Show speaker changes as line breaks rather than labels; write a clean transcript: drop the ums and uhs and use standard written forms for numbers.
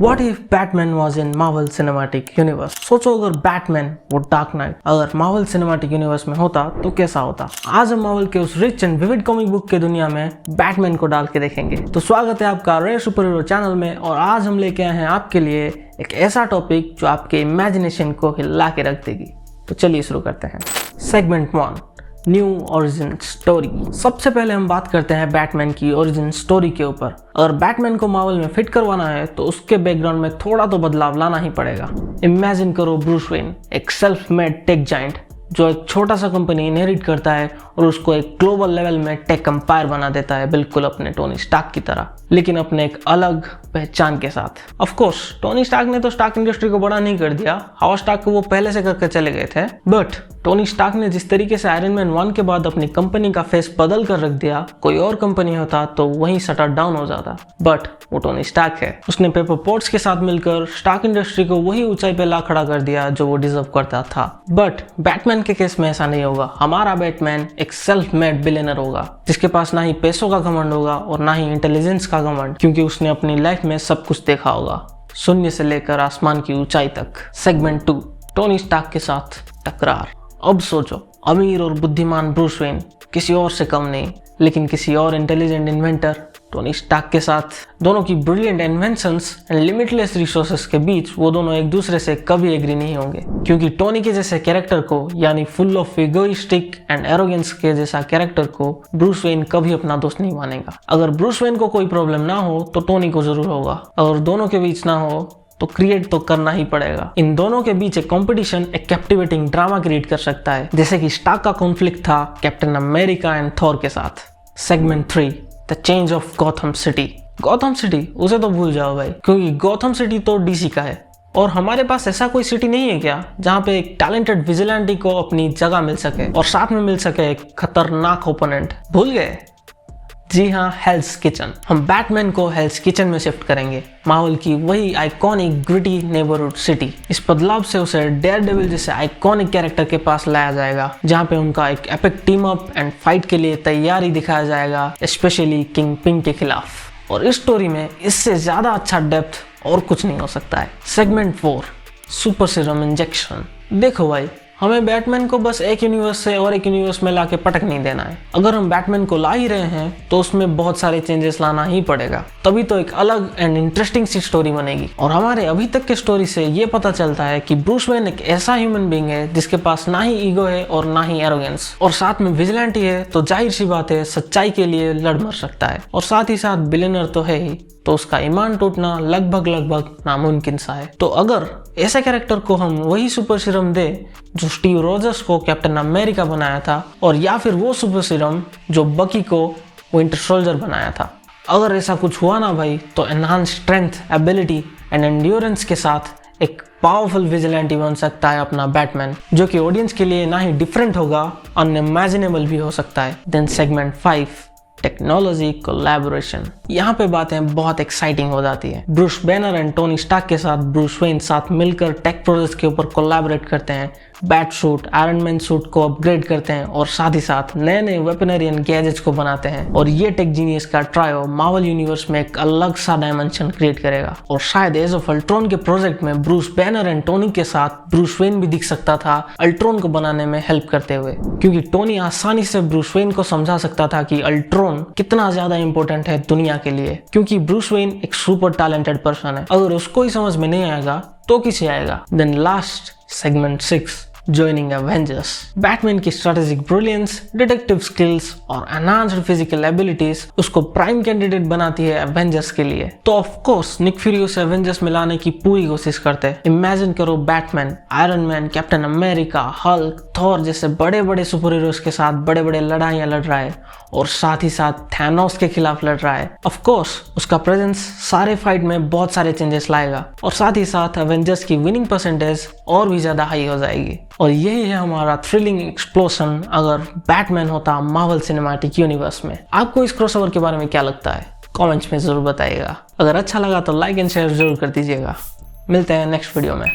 What if Batman was in Marvel Cinematic Universe? सोचो अगर Batman वो डार्क नाइट अगर मार्वल सिनेमैटिक यूनिवर्स में होता तो कैसा होता। आज हम मार्वल के उस rich and vivid comic book के दुनिया में बैटमैन को डाल के देखेंगे। तो स्वागत है आपका रेयर सुपर हीरो चैनल में, और आज हम लेके आए हैं आपके लिए एक ऐसा टॉपिक जो आपके इमेजिनेशन को हिला के रख देगी। तो चलिए शुरू करते हैं। Segment 1, new origin story. सबसे पहले हम बात करते हैं बैटमैन की ओरिजिन स्टोरी के ऊपर। अगर बैटमैन को मार्वल में फिट करवाना है तो उसके बैकग्राउंड में थोड़ा तो बदलाव लाना ही पड़ेगा। इमेजिन करो ब्रूस वेन, एक सेल्फ मेड टेक जाइंट जो एक छोटा सा कंपनी इनहेरिट करता है और उसको एक ग्लोबल लेवल में टेक एम्पायर बना देता है, बिल्कुल अपने टोनी स्टार्क की तरह, लेकिन अपने एक अलग पहचान के साथ। ऑफ कोर्स टोनी स्टार्क ने तो स्टार्क इंडस्ट्री को बड़ा नहीं कर दिया, हावर्ड स्टार्क को वो पहले से करके चले गए थे। बट टोनी स्टार्क ने जिस तरीके से आयरन मैन 1 के बाद अपनी कंपनी का फेस बदल कर रख दिया, कोई और कंपनी होता तो वहीं शटर डाउन हो जाता। बट वो टोनी स्टार्क है, उसने पेपर पोर्ट्स के साथ मिलकर स्टार्क इंडस्ट्री को वही ऊंचाई पे ला खड़ा कर दिया जो वो डिजर्व करता था। बट बैटमैन के केस में ऐसा नहीं होगा। हमारा बैटमैन एक सेल्फ मेड बिलियनर होगा जिसके पास ना ही पैसों का घमंड होगा और ना ही इंटेलिजेंस का घमंड, क्योंकि उसने अपनी लाइफ में सब कुछ देखा होगा, शून्य से लेकर आसमान की ऊंचाई तक। सेगमेंट 2, टोनी स्टार्क के साथ टकरार। अब सोचो, अमीर और बुद्धिमान ब्रूस वेन किसी और से कम नहीं, लेकिन किसी और इंटेलिजेंट इन्वेंटर टोनी स्टार्क के साथ। दोनों की brilliant inventions and limitless resources के बीच वो दोनों एक दूसरे से कभी एग्री नहीं होंगे, क्योंकि टोनी के जैसे कैरेक्टर को, यानी full of egoistic and arrogance के जैसा कैरेक्टर को ब्रूस वेन कभी अपना दोस्त नहीं मानेगा। अगर ब्रूस वेन को कोई प्रॉब्लम ना हो तो टोनी को जरूर होगा। अगर दोनों के बीच ना हो तो क्रिएट तो करना ही पड़ेगा। इन दोनों के बीच एक कंपटीशन एक कैप्टिवेटिंग ड्रामा क्रिएट कर सकता है, जैसे कि स्टार्क का कॉन्फ्लिक्ट था कैप्टन अमेरिका एंड थॉर के साथ। Segment 3, the change of Gotham city. Gotham city उसे तो भूल जाओ भाई, क्योंकि गॉथम सिटी तो डीसी का है, और हमारे पास ऐसा कोई सिटी नहीं है क्या जहाँ पे एक टैलेंटेड विजिलेंटी को अपनी जगह मिल सके और साथ में मिल सके एक खतरनाक ओपोनेंट। भूल गए? जी हाँ, हेल्स किचन। हम बैटमैन को हेल्स किचन में शिफ्ट करेंगे, मार्वल की वही आइकॉनिक ग्रिटी नेबरहुड सिटी। इस बदलाव से उसे डेयरडेविल जैसे आइकॉनिक कैरेक्टर के पास लाया जाएगा, जहाँ पे उनका एक epic team up and fight के लिए तैयारी दिखाया जाएगा, स्पेशली किंग पिंग के खिलाफ। और इस स्टोरी में इससे ज्यादा अच्छा डेप्थ और कुछ नहीं हो सकता है। Segment 4, super serum injection. देखो भाई, हमें बैटमैन को बस एक यूनिवर्स से और एक यूनिवर्स में लाके पटक नहीं देना है। अगर हम बैटमैन को ला ही रहे हैं तो उसमें बहुत सारे चेंजेस लाना ही पड़ेगा, तभी तो एक अलग एंड इंटरेस्टिंग सी स्टोरी बनेगी। और हमारे अभी तक के स्टोरी से ये पता चलता है कि ब्रूस वेन एक ऐसा ह्यूमन बीइंग है जिसके पास ना ही ईगो है और ना ही एरोगेंस, और साथ में विजिलेंटी है, तो जाहिर सी बात है सच्चाई के लिए लड़ मर सकता है। और साथ ही साथ बिलियनर तो है ही, तो उसका ईमान टूटना लगभग नामुमकिन सा है। तो अगर ऐसे कैरेक्टर को हम वही सुपर सीरम दे जो स्टीव रोजर्स को कैप्टन अमेरिका बनाया था, और या फिर वो सुपर सीरम जो बकी को विंटर सोल्जर बनाया था, अगर ऐसा कुछ हुआ ना भाई, तो enhance strength, ability and endurance के साथ एक पावरफुल विजिलेंटी बन सकता है अपना बैटमैन, जो कि ऑडियंस के लिए ना ही डिफरेंट होगा, अनइमेजिनेबल भी हो सकता है। Then segment 5, technology collaboration. यहाँ पे बातें बहुत एक्साइटिंग हो जाती है। Bruce Banner and Tony Stark के साथ ब्रूस वेन साथ मिलकर टेक प्रोजेक्ट्स के ऊपर कोलैबोरेट करते हैं, bat suit, iron man suit को अपग्रेड करते हैं, और साथ ही साथ नए नए वेपनरी एंड गैजेट्स को बनाते हैं। और ये टेक जीनियस का ट्रायो मार्वल यूनिवर्स में एक अलग सा डायमेंशन क्रिएट करेगा। और शायद एज ऑफ अल्ट्रॉन के प्रोजेक्ट में ब्रूस बैनर एंड टोनी के साथ ब्रूस वेन भी दिख सकता था अल्ट्रॉन को बनाने में हेल्प करते हुए, क्योंकि टोनी आसानी से ब्रूस वेन को समझा सकता था कि अल्ट्रॉन कितना ज्यादा इंपॉर्टेंट है दुनिया के लिए, क्योंकि ब्रूस वेन एक सुपर टैलेंटेड पर्सन है। अगर उसको ही समझ में नहीं आएगा तो किसे आएगा। Then last, segment 6, joining Avengers. Batman की स्ट्रेटेजिक ब्रिलियंस, डिटेक्टिव स्किल्स और एनहांस्ड फिजिकल एबिलिटीज उसको प्राइम कैंडिडेट बनाती है एवेंजर्स के लिए। तो ऑफ कोर्स निक फ्यूरी उसे एवेंजर्स में लाने की पूरी कोशिश करते हैं। इमेजिन करो Batman, Iron Man, Captain America, Hulk, Thor जैसे बड़े बड़े सुपर हीरोज के साथ बड़े बड़े लड़ाइयां लड़ रहा है, और साथ ही साथ थैनोस के खिलाफ लड़ रहा है। ऑफ कोर्स उसका प्रेजेंस सारे फाइट में बहुत सारे चेंजेस लाएगा, और साथ ही साथ एवेंजर्स की विनिंग परसेंटेज और भी ज्यादा हाई हो जाएगी। और यही है हमारा थ्रिलिंग एक्सप्लोशन अगर बैटमैन होता मार्वल सिनेमैटिक यूनिवर्स में। आपको इस क्रॉसओवर के बारे में क्या लगता है? कमेंट्स में जरूर बताइएगा। अगर अच्छा लगा तो लाइक एंड शेयर जरूर कर दीजिएगा। मिलते हैं नेक्स्ट वीडियो में।